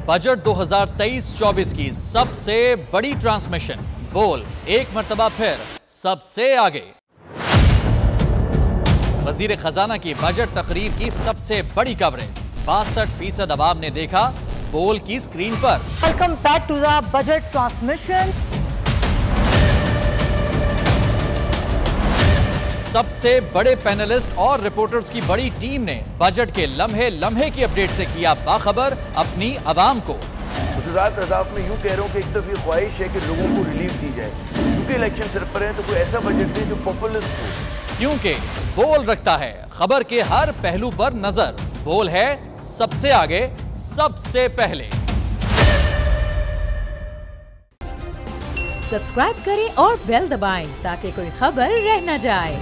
Budget 2023-24 की सबसे बड़ी ट्रांसमिशन। बोल एक मर्तबा फिर सबसे आगे। वजीर खजाना की बजट तकरीर की सबसे बड़ी कवरेज। 62% अवाम ने देखा बोल की स्क्रीन पर। Welcome back to the budget transmission. सबसे बड़े पैनलिस्ट और रिपोर्टर्स की बड़ी टीम ने बजट के लम्हे लम्हे की अपडेट से किया बाखबर अपनी आवाम को। अहदाफ में यूं कह रहा हूं कि एक तरफ ये ख्वाहिश है कि लोगों को रिलीफ दी जाए, क्योंकि इलेक्शन सर पर है, तो कोई ऐसा बजट दे जो पॉपुलिस्ट हो। क्योंकि बोल रखता है खबर के हर पहलू पर नजर। बोल है सबसे आगे, सबसे पहले। सब्सक्राइब करें और बेल दबाएं ताकि कोई खबर रह न जाए।